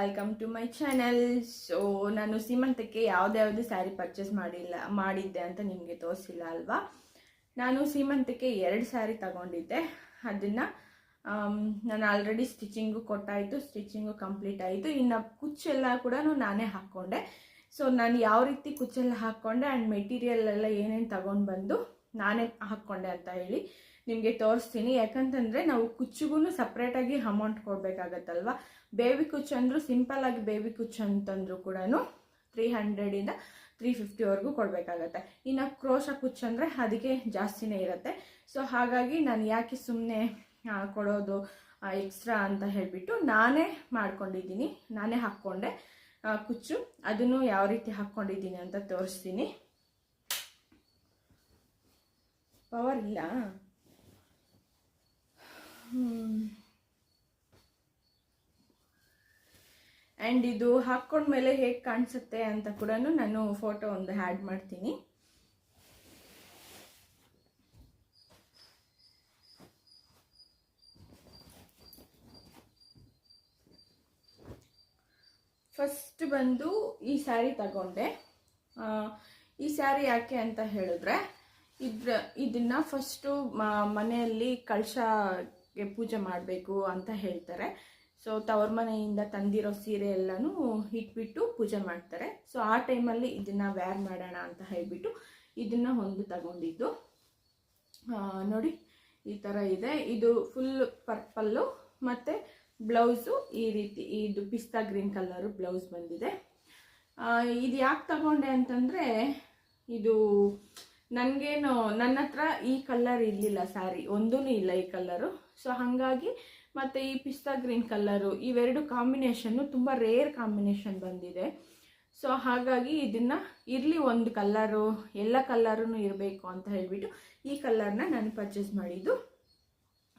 Welcome to my channel. So ನಾನು ಸೀಮಂತಕ್ಕೆ ಯಾವ್ದು ಸ್ಯಾರಿ ಪರ್ಚೇಸ್ ಮಾಡಿದ್ದೆ ಅಂತ ನಿಮಗೆ ತೋರಿಸಿಲ್ಲ ಅಲ್ವಾ. ನಾನು ಸೀಮಂತಕ್ಕೆ 2 ಸ್ಯಾರಿ ತಗೊಂಡಿದ್ದೆ. ಅದನ್ನು ನಾನು ಆಲ್ರೆಡಿ ಸ್ಟಿಚಿಂಗು ಕೊಟ್ಟಾಯಿತು, ಸ್ಟಿಚಿಂಗು ಕಂಪ್ಲೀಟ್ ಆಯಿತು. ಇನ್ನು ಕುಚ್ಚೆಲ್ಲ ಕೂಡ ನಾನೇ ಹಾಕ್ಕೊಂಡೆ. ಸೊ ನಾನು ಯಾವ ರೀತಿ ಕುಚ್ಚೆಲ್ಲ ಹಾಕ್ಕೊಂಡೆ ಆ್ಯಂಡ್ ಮೆಟೀರಿಯಲ್ ಎಲ್ಲ ಏನೇನು ತಗೊಂಡು ಬಂದು ನಾನೇ ಹಾಕ್ಕೊಂಡೆ ಅಂತ ಹೇಳಿ ನಿಮಗೆ ತೋರಿಸ್ತೀನಿ. ಯಾಕಂತಂದರೆ ನಾವು ಕುಚ್ಚಿಗೂ ಸಪ್ರೇಟಾಗಿ ಅಮೌಂಟ್ ಕೊಡಬೇಕಾಗತ್ತಲ್ವ. ಬೇಬಿ ಕುಚ್ಚು ಅಂದರೂ ಸಿಂಪಲ್ಲಾಗಿ ಬೇಬಿ ಕುಚ್ಚು ಅಂತಂದರೂ ಕೂಡ 300ಇಂದ 350ವರೆಗೂ ಕೊಡಬೇಕಾಗತ್ತೆ. ಇನ್ನು ಕ್ರೋಶ ಕುಚ್ಚು ಅಂದರೆ ಅದಕ್ಕೆ ಜಾಸ್ತಿನೇ ಇರುತ್ತೆ. ಸೊ ಹಾಗಾಗಿ ನಾನು ಯಾಕೆ ಸುಮ್ಮನೆ ಕೊಡೋದು ಎಕ್ಸ್ಟ್ರಾ ಅಂತ ಹೇಳಿಬಿಟ್ಟು ನಾನೇ ಮಾಡ್ಕೊಂಡಿದ್ದೀನಿ, ನಾನೇ ಹಾಕ್ಕೊಂಡೆ ಕುಚ್ಚು. ಅದನ್ನು ಯಾವ ರೀತಿ ಹಾಕ್ಕೊಂಡಿದ್ದೀನಿ ಅಂತ ತೋರಿಸ್ತೀನಿ. ಪವರ್ ಇಲ್ಲ. ಆ್ಯಂಡ್ ಇದು ಹಾಕ್ಕೊಂಡ್ಮೇಲೆ ಹೇಗೆ ಕಾಣಿಸುತ್ತೆ ಅಂತ ಕೂಡ ನಾನು ಫೋಟೋ ಒಂದು ಆ್ಯಡ್ ಮಾಡ್ತೀನಿ. ಫಸ್ಟ್ ಬಂದು ಈ ಸ್ಯಾರಿ ತಗೊಂಡೆ. ಈ ಸ್ಯಾರಿ ಯಾಕೆ ಅಂತ ಹೇಳಿದ್ರೆ ಇದನ್ನು ಫಸ್ಟು ಮನೆಯಲ್ಲಿ ಕಳಶಕ್ಕೆ ಪೂಜೆ ಮಾಡಬೇಕು ಅಂತ ಹೇಳ್ತಾರೆ. ಸೊ ತವ್ರ ಮನೆಯಿಂದ ತಂದಿರೋ ಸೀರೆ ಎಲ್ಲನೂ ಇಟ್ಬಿಟ್ಟು ಪೂಜೆ ಮಾಡ್ತಾರೆ. ಸೊ ಆ ಟೈಮಲ್ಲಿ ಇದನ್ನು ವೇರ್ ಮಾಡೋಣ ಅಂತ ಹೇಳಿಬಿಟ್ಟು ಇದನ್ನು ಒಂದು ತಗೊಂಡಿದ್ದು. ನೋಡಿ ಈ ಥರ ಇದೆ. ಇದು ಫುಲ್ ಪರ್ಪಲ್ಲು ಮತ್ತು ಬ್ಲೌಸು ಈ ರೀತಿ, ಇದು ಪಿಸ್ತಾ ಗ್ರೀನ್ ಕಲರು ಬ್ಲೌಸ್ ಬಂದಿದೆ. ಇದು ಯಾಕೆ ತಗೊಂಡೆ ಅಂತಂದರೆ ಇದು ನನಗೇನು ನನ್ನ ಹತ್ರ ಈ ಕಲರ್ ಇರಲಿಲ್ಲ, ಸ್ಯಾರಿ ಒಂದೂ ಇಲ್ಲ ಈ ಕಲರು. ಸೊ ಹಾಗಾಗಿ ಮತ್ತು ಈ ಪಿಸ್ತಾ ಗ್ರೀನ್ ಕಲರು ಇವೆರಡು ಕಾಂಬಿನೇಷನ್ನು ತುಂಬ ರೇರ್ ಕಾಂಬಿನೇಷನ್ ಬಂದಿದೆ. ಸೊ ಹಾಗಾಗಿ ಇದನ್ನು ಇರಲಿ ಒಂದು ಕಲರು, ಎಲ್ಲ ಕಲರೂ ಇರಬೇಕು ಅಂತ ಹೇಳಿಬಿಟ್ಟು ಈ ಕಲರ್ನ ನಾನು ಪರ್ಚೇಸ್ ಮಾಡಿದ್ದು.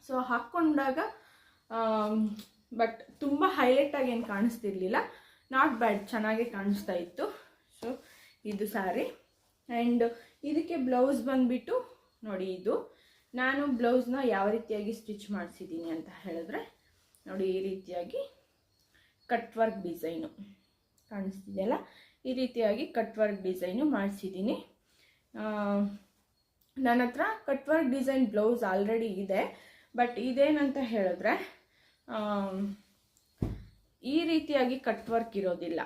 ಸೊ ಹಾಕ್ಕೊಂಡಾಗ ಬಟ್ ತುಂಬ ಹೈಲೈಟಾಗಿ ಏನು ಕಾಣಿಸ್ತಿರ್ಲಿಲ್ಲ, ನಾಟ್ ಬ್ಯಾಡ್, ಚೆನ್ನಾಗೇ ಕಾಣಿಸ್ತಾ ಇತ್ತು. ಸೊ ಇದು ಸ್ಯಾರಿ. ಆ್ಯಂಡ್ ಇದಕ್ಕೆ ಬ್ಲೌಸ್ ಬಂದುಬಿಟ್ಟು ನೋಡಿ, ಇದು ನಾನು ಬ್ಲೌಸ್ನ ಯಾವ ರೀತಿಯಾಗಿ ಸ್ಟಿಚ್ ಮಾಡಿಸಿದ್ದೀನಿ ಅಂತ ಹೇಳಿದ್ರೆ ನೋಡಿ, ಈ ರೀತಿಯಾಗಿ ಕಟ್ ವರ್ಕ್ ಡಿಸೈನು ಕಾಣಿಸ್ತಿದೆಯಲ್ಲ, ಈ ರೀತಿಯಾಗಿ ಕಟ್ ವರ್ಕ್ ಡಿಸೈನು ಮಾಡಿಸಿದ್ದೀನಿ. ನನ್ನ ಹತ್ರ cut work design blouse already ಇದೆ. ಬಟ್ ಇದೇನಂತ ಹೇಳಿದ್ರೆ ಈ ರೀತಿಯಾಗಿ ಕಟ್ ವರ್ಕ್ ಇರೋದಿಲ್ಲ,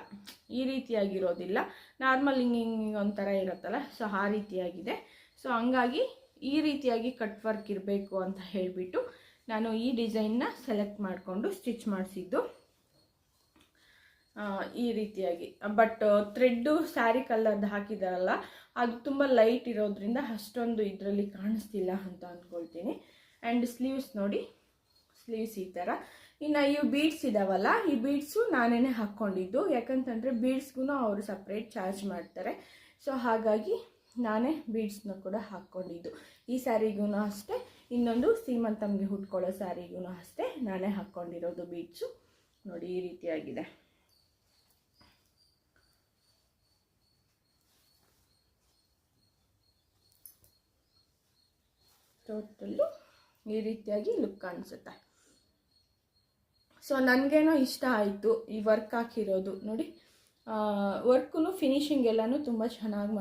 ಈ ರೀತಿಯಾಗಿರೋದಿಲ್ಲ, ನಾರ್ಮಲ್ ಹಿಂಗೆ ಒಂಥರ ಇರುತ್ತಲ್ಲ, ಸೊ ಆ ರೀತಿಯಾಗಿದೆ. ಸೊ ಹಂಗಾಗಿ ಈ ರೀತಿಯಾಗಿ ಕಟ್ ವರ್ಕ್ ಇರಬೇಕು ಅಂತ ಹೇಳಿಬಿಟ್ಟು ನಾನು ಈ ಡಿಸೈನ್ನ ಸೆಲೆಕ್ಟ್ ಮಾಡಿಕೊಂಡು ಸ್ಟಿಚ್ ಮಾಡಿಸಿದ್ದು ಈ ರೀತಿಯಾಗಿ. ಬಟ್ ಥ್ರೆಡ್ಡು ಸ್ಯಾರಿ ಕಲರ್ದು ಹಾಕಿದಾರಲ್ಲ, ಅದು ತುಂಬ ಲೈಟ್ ಇರೋದ್ರಿಂದ ಅಷ್ಟೊಂದು ಇದರಲ್ಲಿ ಕಾಣಿಸ್ತಿಲ್ಲ ಅಂತ ಅಂದ್ಕೊಳ್ತೀನಿ. ಆ್ಯಂಡ್ ಸ್ಲೀವ್ಸ್ ನೋಡಿ, ಸ್ಲೀವ್ಸ್ ಈ ಥರ. ಇನ್ನು ಇವು ಬೀಡ್ಸ್ ಇದಾವಲ್ಲ, ಈ ಬೀಡ್ಸು ನಾನೇ ಹಾಕ್ಕೊಂಡಿದ್ದು. ಯಾಕಂತಂದರೆ ಬೀಡ್ಸ್ಗೂ ಅವರು ಸಪ್ರೇಟ್ ಚಾರ್ಜ್ ಮಾಡ್ತಾರೆ. ಸೊ ಹಾಗಾಗಿ ನಾನೇ ಬೀಡ್ಸ್ನ ಕೂಡ ಹಾಕ್ಕೊಂಡಿದ್ದು. ಈ ಸ್ಯಾರಿಗೂ ಅಷ್ಟೇ, ಇನ್ನೊಂದು ಸೀಮಂತಮ್ಗೆ ಉಟ್ಕೊಳ್ಳೋ ಸ್ಯಾರಿಗೂ ಅಷ್ಟೇ ನಾನೇ ಹಾಕ್ಕೊಂಡಿರೋದು ಬೀಡ್ಸು. ನೋಡಿ ಈ ರೀತಿಯಾಗಿದೆ. ಟೋಟಲ್ಲು ಈ ರೀತಿಯಾಗಿ ಲುಕ್ ಕಾಣಿಸುತ್ತೆ. ಸೊ ನನಗೇನೋ ಇಷ್ಟ ಆಯಿತು ಈ ವರ್ಕ್ ಹಾಕಿರೋದು. ನೋಡಿ ವರ್ಕು ಫಿನಿಶಿಂಗ್ ಎಲ್ಲನೂ ತುಂಬ ಚೆನ್ನಾಗಿ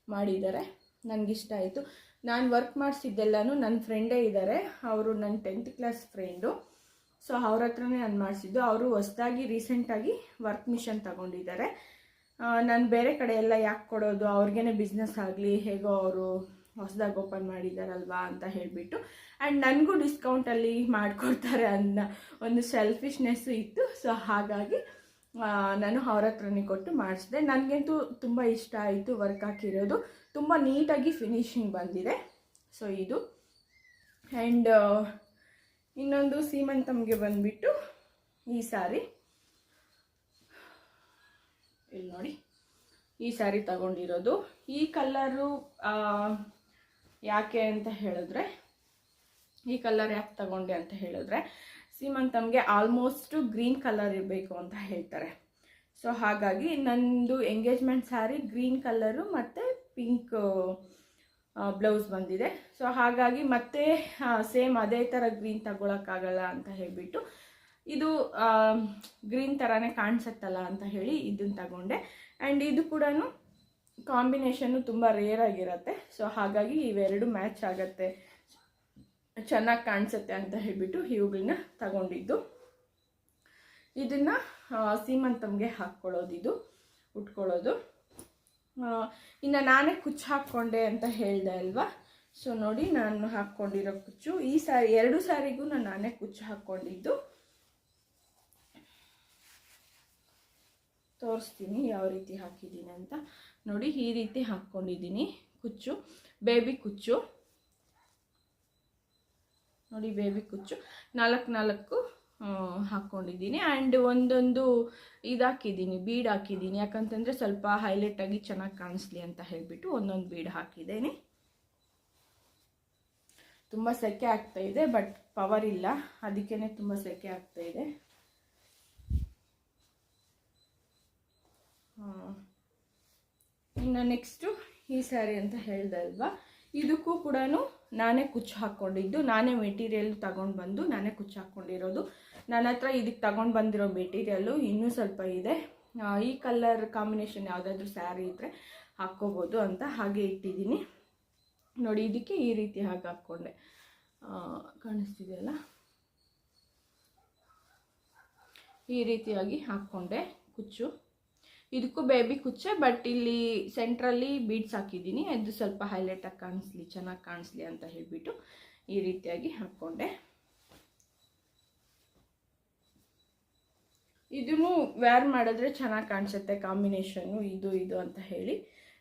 ಮಾಡಿದ್ದಾರೆ. ನನಗಿಷ್ಟ ಆಯಿತು. ನಾನು ವರ್ಕ್ ಮಾಡಿಸಿದ್ದೆಲ್ಲನೂ ನನ್ನ ಫ್ರೆಂಡೇ ಇದ್ದಾರೆ, ಅವರು ನನ್ನ 10th ಕ್ಲಾಸ್ ಫ್ರೆಂಡು. ಸೊ ಅವ್ರ ಹತ್ರನೇ ನಾನು ಮಾಡಿಸಿದ್ದು. ಅವರು ಹೊಸದಾಗಿ ರೀಸೆಂಟಾಗಿ ವರ್ಕ್ ಮಿಷನ್ ತಗೊಂಡಿದ್ದಾರೆ. ನಾನು ಬೇರೆ ಕಡೆ ಎಲ್ಲ ಯಾಕೆ ಕೊಡೋದು, ಅವ್ರಿಗೇನೆ ಬಿಸ್ನೆಸ್ ಆಗಲಿ, ಹೇಗೋ ಅವರು ಹೊಸದಾಗಿ ಓಪನ್ ಮಾಡಿದ್ದಾರಲ್ವಾ ಅಂತ ಹೇಳಿಬಿಟ್ಟು. ಆ್ಯಂಡ್ ನನಗೂ ಡಿಸ್ಕೌಂಟಲ್ಲಿ ಮಾಡಿಕೊಡ್ತಾರೆ ಅನ್ನೋ ಒಂದು ಸೆಲ್ಫಿಶ್ನೆಸ್ಸು ಇತ್ತು. ಸೊ ಹಾಗಾಗಿ ನಾನು ಅವ್ರ ಹತ್ರನೇ ಕೊಟ್ಟು ಮಾಡಿಸಿದೆ. ನನಗಂತೂ ತುಂಬ ಇಷ್ಟ ಆಯಿತು ವರ್ಕ್ ಹಾಕಿರೋದು, ತುಂಬ ನೀಟಾಗಿ ಫಿನಿಶಿಂಗ್ ಬಂದಿದೆ. ಸೊ ಇದು. ಆ್ಯಂಡ್ ಇನ್ನೊಂದು ಸೀಮಂತಮ್ಗೆ ಬಂದುಬಿಟ್ಟು ಈ ಸ್ಯಾರಿ, ಇಲ್ಲಿ ನೋಡಿ ಈ ಸ್ಯಾರಿ ತಗೊಂಡಿರೋದು. ಈ ಕಲರು ಯಾಕೆ ಅಂತ ಹೇಳಿದ್ರೆ, ಈ ಕಲರ್ ಯಾಕೆ ತಗೊಂಡೆ ಅಂತ ಹೇಳಿದ್ರೆ ಸೀಮಂತಮ್ಗೆ ಆಲ್ಮೋಸ್ಟು ಗ್ರೀನ್ ಕಲರ್ ಇರಬೇಕು ಅಂತ ಹೇಳ್ತಾರೆ. ಸೊ ಹಾಗಾಗಿ ನಂದು ಎಂಗೇಜ್ಮೆಂಟ್ ಸ್ಯಾರಿ ಗ್ರೀನ್ ಕಲರು ಮತ್ತು ಪಿಂಕ್ ಬ್ಲೌಸ್ ಬಂದಿದೆ. ಸೊ ಹಾಗಾಗಿ ಮತ್ತೆ ಸೇಮ್ ಅದೇ ಥರ ಗ್ರೀನ್ ತಗೊಳಕ್ಕಾಗಲ್ಲ ಅಂತ ಹೇಳಿಬಿಟ್ಟು ಇದು ಗ್ರೀನ್ ಥರನೇ ಕಾಣಿಸುತ್ತಲ್ಲ ಅಂತ ಹೇಳಿ ಇದನ್ನು ತಗೊಂಡೆ. ಆ್ಯಂಡ್ ಇದು ಕೂಡ ಕಾಂಬಿನೇಷನ್ನು ತುಂಬ ರೇರ್ ಆಗಿರುತ್ತೆ. ಸೊ ಹಾಗಾಗಿ ಇವೆರಡು ಮ್ಯಾಚ್ ಆಗುತ್ತೆ, ಚೆನ್ನಾಗಿ ಕಾಣಿಸುತ್ತೆ ಅಂತ ಹೇಳಿಬಿಟ್ಟು ಇವುಗಳನ್ನ ತಗೊಂಡಿದ್ದು. ಇದನ್ನು ಸೀಮಂತಮ್ಗೆ ಹಾಕ್ಕೊಳ್ಳೋದು, ಇದು ಉಟ್ಕೊಳ್ಳೋದು. ಇನ್ನು ನಾನೇ ಕುಚ್ಚು ಹಾಕ್ಕೊಂಡೆ ಅಂತ ಹೇಳಿದೆ ಅಲ್ವಾ. ಸೊ ನೋಡಿ, ನಾನು ಹಾಕ್ಕೊಂಡಿರೋ ಕುಚ್ಚು ಈ ಸಾರಿ, 2 ಸಾರಿಗೂ ನಾನೇ ಕುಚ್ಚು ಹಾಕ್ಕೊಂಡಿದ್ದು. ತೋರಿಸ್ತೀನಿ ಯಾವ ರೀತಿ ಹಾಕಿದ್ದೀನಿ ಅಂತ. ನೋಡಿ, ಈ ರೀತಿ ಹಾಕ್ಕೊಂಡಿದ್ದೀನಿ ಕುಚ್ಚು, ಬೇಬಿ ಕುಚ್ಚು. ನೋಡಿ, ಬೇಬಿ ಕುಚ್ಚು 4 ಹಾಕ್ಕೊಂಡಿದ್ದೀನಿ. ಆ್ಯಂಡ್ ಒಂದೊಂದು ಇದಾಕಿದ್ದೀನಿ, ಬೀಡ್ ಹಾಕಿದ್ದೀನಿ. ಯಾಕಂತಂದರೆ ಸ್ವಲ್ಪ ಹೈಲೈಟಾಗಿ ಚೆನ್ನಾಗಿ ಕಾಣಿಸ್ಲಿ ಅಂತ ಹೇಳಿಬಿಟ್ಟು ಒಂದೊಂದು ಬೀಡ್ ಹಾಕಿದ್ದೀನಿ. ತುಂಬ ಸೆಕೆ ಆಗ್ತಾಯಿದೆ, ಬಟ್ ಪವರ್ ಇಲ್ಲ, ಅದಕ್ಕೇ ತುಂಬ ಸೆಕೆ ಆಗ್ತಾಯಿದೆ. ಇನ್ನು ನೆಕ್ಸ್ಟು ಈ ಸ್ಯಾರಿ ಅಂತ ಹೇಳ್ದೆ ಅಲ್ವಾ, ಇದಕ್ಕೂ ಕೂಡ ನಾನೇ ಕುಚ್ಚು ಹಾಕ್ಕೊಂಡಿದ್ದು. ನಾನೇ ಮೆಟೀರಿಯಲ್ ತಗೊಂಡು ಬಂದು ನಾನೇ ಕುಚ್ಚು ಹಾಕ್ಕೊಂಡಿರೋದು. ನನ್ನ ಹತ್ರ ಇದಕ್ಕೆ ತಗೊಂಡು ಬಂದಿರೋ ಮೆಟೀರಿಯಲ್ಲು ಇನ್ನೂ ಸ್ವಲ್ಪ ಇದೆ. ಈ ಕಲರ್ ಕಾಂಬಿನೇಷನ್ ಯಾವುದಾದ್ರೂ ಸ್ಯಾರಿ ಇದ್ದರೆ ಹಾಕ್ಕೋಬೋದು ಅಂತ ಹಾಗೆ ಇಟ್ಟಿದ್ದೀನಿ. ನೋಡಿ, ಇದಕ್ಕೆ ಈ ರೀತಿ ಹಾಗೆ ಹಾಕ್ಕೊಂಡೆ, ಕಾಣಿಸ್ತಿದೆಯಲ್ಲ, ಈ ರೀತಿಯಾಗಿ ಹಾಕ್ಕೊಂಡೆ ಕುಚ್ಚು. ಇದಕ್ಕೂ ಬೇಬಿ ಕುಚ್ಚೆ, ಬಟ್ ಇಲ್ಲಿ ಸೆಂಟ್ರಲ್ಲಿ ಬೀಡ್ಸ್ ಹಾಕಿದ್ದೀನಿ. ಅದು ಸ್ವಲ್ಪ ಹೈಲೈಟಾಗಿ ಕಾಣಿಸ್ಲಿ, ಚೆನ್ನಾಗಿ ಕಾಣಿಸ್ಲಿ ಅಂತ ಹೇಳಿಬಿಟ್ಟು ಈ ರೀತಿಯಾಗಿ ಹಾಕ್ಕೊಂಡೆ. ಇದನ್ನು ವೇರ್ ಮಾಡಿದ್ರೆ ಚೆನ್ನಾಗಿ ಕಾಣಿಸುತ್ತೆ ಕಾಂಬಿನೇಷನ್ನು, ಇದು ಅಂತ ಹೇಳಿ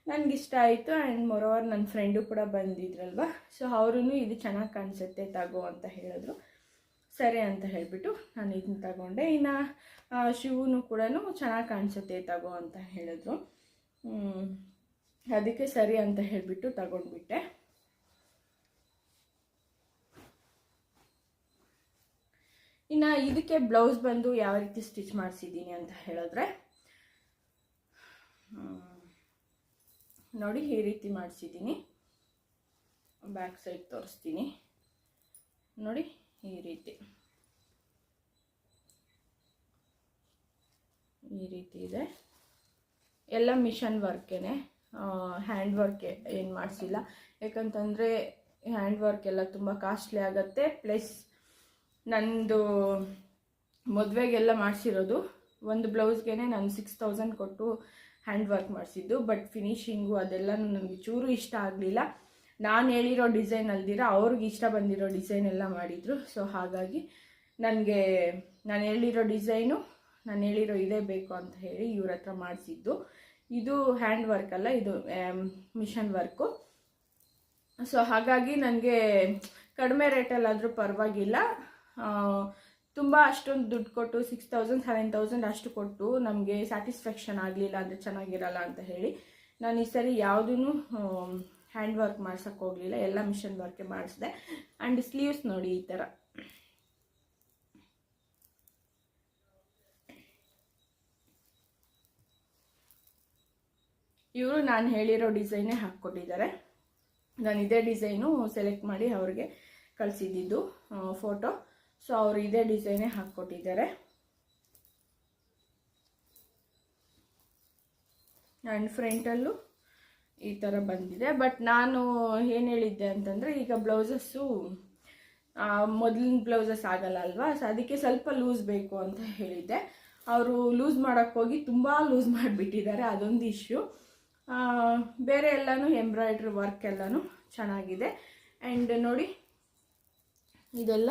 ನನಗಿಷ್ಟ ಆಯಿತು. ಆ್ಯಂಡ್ ಮೊರೋವರ್ ನನ್ನ ಫ್ರೆಂಡು ಕೂಡ ಬಂದಿದ್ರಲ್ವ, ಸೊ ಅವರೂ ಇದು ಚೆನ್ನಾಗಿ ಕಾಣಿಸುತ್ತೆ ತಗೋ ಅಂತ ಹೇಳಿದ್ರು. ಸರಿ ಅಂತ ಹೇಳಿಬಿಟ್ಟು ನಾನು ಇದನ್ನ ತಗೊಂಡೆ. ಇನ್ನು ಶಿವನು ಕೂಡ ಚೆನ್ನಾಗಿ ಕಾಣಿಸುತ್ತೆ ತಗೋ ಅಂತ ಹೇಳಿದ್ರು. ಅದಕ್ಕೆ ಸರಿ ಅಂತ ಹೇಳಿಬಿಟ್ಟು ತಗೊಂಡ್ಬಿಟ್ಟೆ. ಇನ್ನು ಇದಕ್ಕೆ ಬ್ಲೌಸ್ ಬಂದು ಯಾವ ರೀತಿ ಸ್ಟಿಚ್ ಮಾಡಿಸಿದ್ದೀನಿ ಅಂತ ಹೇಳಿದ್ರೆ, ನೋಡಿ ಈ ರೀತಿ ಮಾಡಿಸಿದ್ದೀನಿ. ಬ್ಯಾಕ್ ಸೈಡ್ ತೋರಿಸ್ತೀನಿ ನೋಡಿ, ಈ ರೀತಿ ಇದೆ. ಎಲ್ಲ ಮಿಷನ್ ವರ್ಕೇನೆ, ಹ್ಯಾಂಡ್ ವರ್ಕ್ ಏನು ಮಾಡಿಸಿಲ್ಲ. ಯಾಕಂತಂದರೆ ಹ್ಯಾಂಡ್ ವರ್ಕ್ ಎಲ್ಲ ತುಂಬ ಕಾಸ್ಟ್ಲಿ ಆಗುತ್ತೆ. ಪ್ಲಸ್ ನಂದು ಮದುವೆಗೆಲ್ಲ ಮಾಡಿಸಿರೋದು ಒಂದು ಬ್ಲೌಸ್ಗೆ ನಾನು 6000 ಕೊಟ್ಟು ಹ್ಯಾಂಡ್ ವರ್ಕ್ ಮಾಡಿಸಿದ್ದು. ಬಟ್ ಫಿನಿಶಿಂಗು ಅದೆಲ್ಲ ನನಗೆ ಚೂರು ಇಷ್ಟ ಆಗಲಿಲ್ಲ. ನಾನು ಹೇಳಿರೋ ಡಿಸೈನ್ ಅಲ್ದಿರ ಅವ್ರಿಗೆ ಇಷ್ಟ ಬಂದಿರೋ ಡಿಸೈನ್ ಎಲ್ಲ ಮಾಡಿದರು. ಸೊ ಹಾಗಾಗಿ ನನಗೆ ನಾನು ಹೇಳಿರೋ ಡಿಸೈನು, ನಾನು ಹೇಳಿರೋ ಇದೇ ಬೇಕು ಅಂತ ಹೇಳಿ ಇವ್ರ ಹತ್ರ ಮಾಡಿಸಿದ್ದು. ಇದು ಹ್ಯಾಂಡ್ ವರ್ಕ್ ಅಲ್ಲ, ಇದು ಮಿಷನ್ ವರ್ಕು. ಸೊ ಹಾಗಾಗಿ ನನಗೆ ಕಡಿಮೆ ರೇಟಲ್ಲಾದರೂ ಪರವಾಗಿಲ್ಲ, ತುಂಬ ಅಷ್ಟೊಂದು ದುಡ್ಡು ಕೊಟ್ಟು 6000 7000 ಅಷ್ಟು ಕೊಟ್ಟು ನಮಗೆ ಸ್ಯಾಟಿಸ್ಫ್ಯಾಕ್ಷನ್ ಆಗಲಿಲ್ಲ, ಅಂದರೆ ಚೆನ್ನಾಗಿರಲ್ಲ ಅಂತ ಹೇಳಿ ನಾನು ಈ ಸರಿ ಯಾವುದೂ ಹ್ಯಾಂಡ್ ವರ್ಕ್ ಮಾಡ್ಸೋಕ್ಕೆ ಹೋಗಲಿಲ್ಲ, ಎಲ್ಲ ಮಿಷನ್ ವರ್ಕೆ ಮಾಡಿಸಿದೆ. ಆ್ಯಂಡ್ ಸ್ಲೀವ್ಸ್ ನೋಡಿ ಈ ಥರ, ಇವರು ನಾನು ಹೇಳಿರೋ ಡಿಸೈನೇ ಹಾಕ್ಕೊಟ್ಟಿದ್ದಾರೆ. ನಾನು ಇದೇ ಡಿಸೈನು ಸೆಲೆಕ್ಟ್ ಮಾಡಿ ಅವ್ರಿಗೆ ಕಳಿಸಿದ್ದು ಫೋಟೋ. ಸೊ ಅವರು ಇದೇ ಡಿಸೈನೇ ಹಾಕ್ಕೊಟ್ಟಿದ್ದಾರೆ. ಆ್ಯಂಡ್ ಫ್ರಂಟಲ್ಲೂ ಈ ಥರ ಬಂದಿದೆ. ಬಟ್ ನಾನು ಏನು ಹೇಳಿದ್ದೆ ಅಂತಂದರೆ, ಈಗ ಬ್ಲೌಸಸ್ಸು ಮೊದಲಿನ ಬ್ಲೌಸಸ್ ಆಗಲ್ಲ ಅಲ್ವಾ, ಸೊ ಅದಕ್ಕೆ ಸ್ವಲ್ಪ ಲೂಸ್ ಬೇಕು ಅಂತ ಹೇಳಿದ್ದೆ. ಅವರು ಲೂಸ್ ಮಾಡೋಕ್ಕೋಗಿ ತುಂಬ ಲೂಸ್ ಮಾಡಿಬಿಟ್ಟಿದ್ದಾರೆ, ಅದೊಂದು ಇಶ್ಯೂ. ಬೇರೆ ಎಲ್ಲನೂ ಎಂಬ್ರಾಯ್ಡ್ರಿ ವರ್ಕ್ ಎಲ್ಲನೂ ಚೆನ್ನಾಗಿದೆ. ಆ್ಯಂಡ್ ನೋಡಿ ಇದೆಲ್ಲ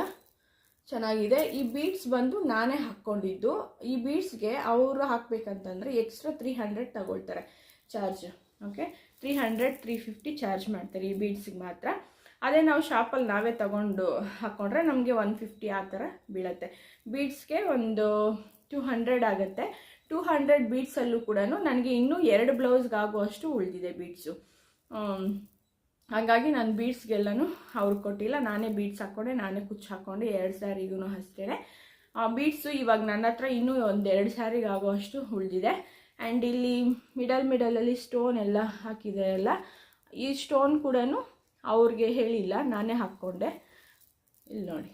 ಚೆನ್ನಾಗಿದೆ. ಈ ಬೀಡ್ಸ್ ಬಂದು ನಾನೇ ಹಾಕ್ಕೊಂಡಿದ್ದು. ಈ ಬೀಡ್ಸ್ಗೆ ಅವರು ಹಾಕಬೇಕಂತಂದರೆ ಎಕ್ಸ್ಟ್ರಾ 300 ತಗೊಳ್ತಾರೆ ಚಾರ್ಜ್. ಓಕೆ, 300-350 ಚಾರ್ಜ್ ಮಾಡ್ತಾರೆ ಈ ಬೀಡ್ಸಿಗೆ ಮಾತ್ರ. ಅದೇ ನಾವು ಶಾಪಲ್ಲಿ ನಾವೇ ತಗೊಂಡು ಹಾಕ್ಕೊಂಡ್ರೆ ನಮಗೆ 150 ಆ ಥರ ಬೀಳುತ್ತೆ. ಬೀಡ್ಸ್ಗೆ ಒಂದು 200 ಆಗುತ್ತೆ. 200 ಬೀಡ್ಸಲ್ಲೂ ಕೂಡ ನನಗೆ ಇನ್ನೂ 2 ಬ್ಲೌಸ್ಗಾಗುವಷ್ಟು ಉಳಿದಿದೆ ಬೀಡ್ಸು. ಹಾಗಾಗಿ ನಾನು ಬೀಡ್ಸ್ಗೆಲ್ಲನೂ ಅವ್ರಿಗೆ ಕೊಟ್ಟಿಲ್ಲ, ನಾನೇ ಬೀಡ್ಸ್ ಹಾಕ್ಕೊಂಡೆ, ನಾನೇ ಕುಚ್ಚು ಹಾಕ್ಕೊಂಡೆ 2 ಸ್ಯಾರಿಗೂ ಅಷ್ಟೇ. ಬೀಡ್ಸು ಇವಾಗ ನನ್ನ ಹತ್ರ ಇನ್ನೂ 1-2 ಸ್ಯಾರಿಗೆ ಆಗುವಷ್ಟು ಉಳಿದಿದೆ. ಆ್ಯಂಡ್ ಇಲ್ಲಿ ಮಿಡಲಲ್ಲಿ ಸ್ಟೋನ್ ಎಲ್ಲ ಹಾಕಿದೆ ಅಲ್ಲ, ಈ ಸ್ಟೋನ್ ಕೂಡ ಅವ್ರಿಗೆ ಹೇಳಿಲ್ಲ, ನಾನೇ ಹಾಕ್ಕೊಂಡೆ. ಇಲ್ಲಿ ನೋಡಿ,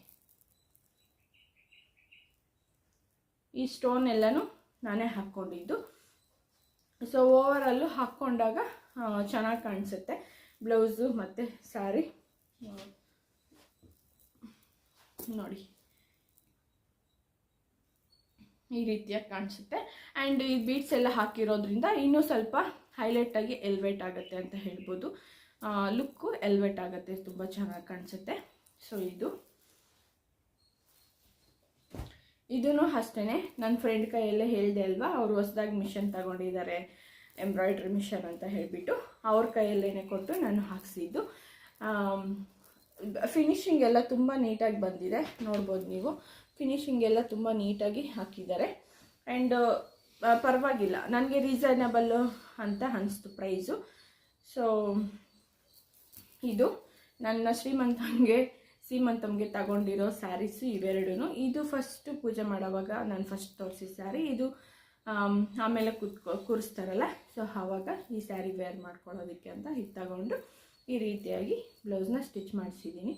ಈ ಸ್ಟೋನ್ ಎಲ್ಲನೂ ನಾನೇ ಹಾಕ್ಕೊಂಡಿದ್ದು. ಸೊ ಓವರಲ್ಲು ಹಾಕ್ಕೊಂಡಾಗ ಚೆನ್ನಾಗಿ ಕಾಣಿಸುತ್ತೆ ಬ್ಲೌಸು ಮತ್ತು ಸ್ಯಾರಿ. ನೋಡಿ ಈ ರೀತಿಯಾಗಿ ಕಾಣಿಸುತ್ತೆ. ಆ್ಯಂಡ್ ಈ ಬೀಡ್ಸ್ ಎಲ್ಲ ಹಾಕಿರೋದ್ರಿಂದ ಇನ್ನೂ ಸ್ವಲ್ಪ ಹೈಲೈಟಾಗಿ ಎಲ್ವೇಟ್ ಆಗುತ್ತೆ ಅಂತ ಹೇಳ್ಬೋದು. ಲುಕ್ಕು ಎಲ್ವೇಟ್ ಆಗುತ್ತೆ, ತುಂಬ ಚೆನ್ನಾಗಿ ಕಾಣಿಸುತ್ತೆ. ಸೊ ಇದೂ ಅಷ್ಟೇ ನನ್ನ ಫ್ರೆಂಡ್ ಕೈಯಲ್ಲೇ ಹೇಳಿದೆ ಅಲ್ವಾ, ಅವರು ಹೊಸದಾಗಿ ಮಿಷನ್ ತಗೊಂಡಿದ್ದಾರೆ, ಎಂಬ್ರಾಯ್ಡ್ರಿ ಮಿಷನ್ ಅಂತ ಹೇಳಿಬಿಟ್ಟು ಅವ್ರ ಕೈಯಲ್ಲೇ ಕೊಟ್ಟು ನಾನು ಹಾಕ್ಸಿದ್ದು. ಫಿನಿಶಿಂಗ್ ಎಲ್ಲ ತುಂಬ ನೀಟಾಗಿ ಬಂದಿದೆ, ನೋಡ್ಬೋದು ನೀವು. ಫಿನಿಶಿಂಗ್ ಎಲ್ಲ ತುಂಬ ನೀಟಾಗಿ ಹಾಕಿದ್ದಾರೆ. ಆ್ಯಂಡ್ ಪರವಾಗಿಲ್ಲ, ನನಗೆ ರೀಸನಬಲ್ಲು ಅಂತ ಅನಿಸ್ತು ಪ್ರೈಸು. ಸೊ ಇದು ನನ್ನ ಸೀಮಂತಮ್ಗೆ ತಗೊಂಡಿರೋ ಸ್ಯಾರೀಸು ಇವೆರಡೂ. ಇದು ಫಸ್ಟು ಪೂಜೆ ಮಾಡೋವಾಗ ನಾನು ಫಸ್ಟ್ ತೋರಿಸಿದ ಸ್ಯಾರಿ ಇದು. ಆಮೇಲೆ ಕೂರಿಸ್ತಾರಲ್ಲ, ಸೊ ಆವಾಗ ಈ ಸ್ಯಾರಿ ವೇರ್ ಮಾಡ್ಕೊಳ್ಳೋದಕ್ಕೆ ಅಂತ ಇದು ತಗೊಂಡು ಈ ರೀತಿಯಾಗಿ ಬ್ಲೌಸ್ನ ಸ್ಟಿಚ್ ಮಾಡಿಸಿದ್ದೀನಿ.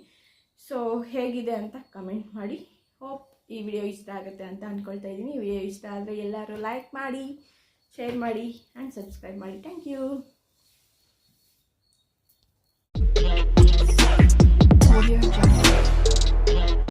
ಸೊ ಹೇಗಿದೆ ಅಂತ ಕಮೆಂಟ್ ಮಾಡಿ. ಹೋಪ್ ಈ ವಿಡಿಯೋ ಇಷ್ಟ ಆಗುತ್ತೆ ಅಂತ ಅಂದ್ಕೊಳ್ತಾ ಇದ್ದೀನಿ. ಈ ವಿಡಿಯೋ ಇಷ್ಟ ಆದರೆ ಎಲ್ಲರೂ ಲೈಕ್ ಮಾಡಿ, ಶೇರ್ ಮಾಡಿ ಆ್ಯಂಡ್ ಸಬ್ಸ್ಕ್ರೈಬ್ ಮಾಡಿ. Thank you.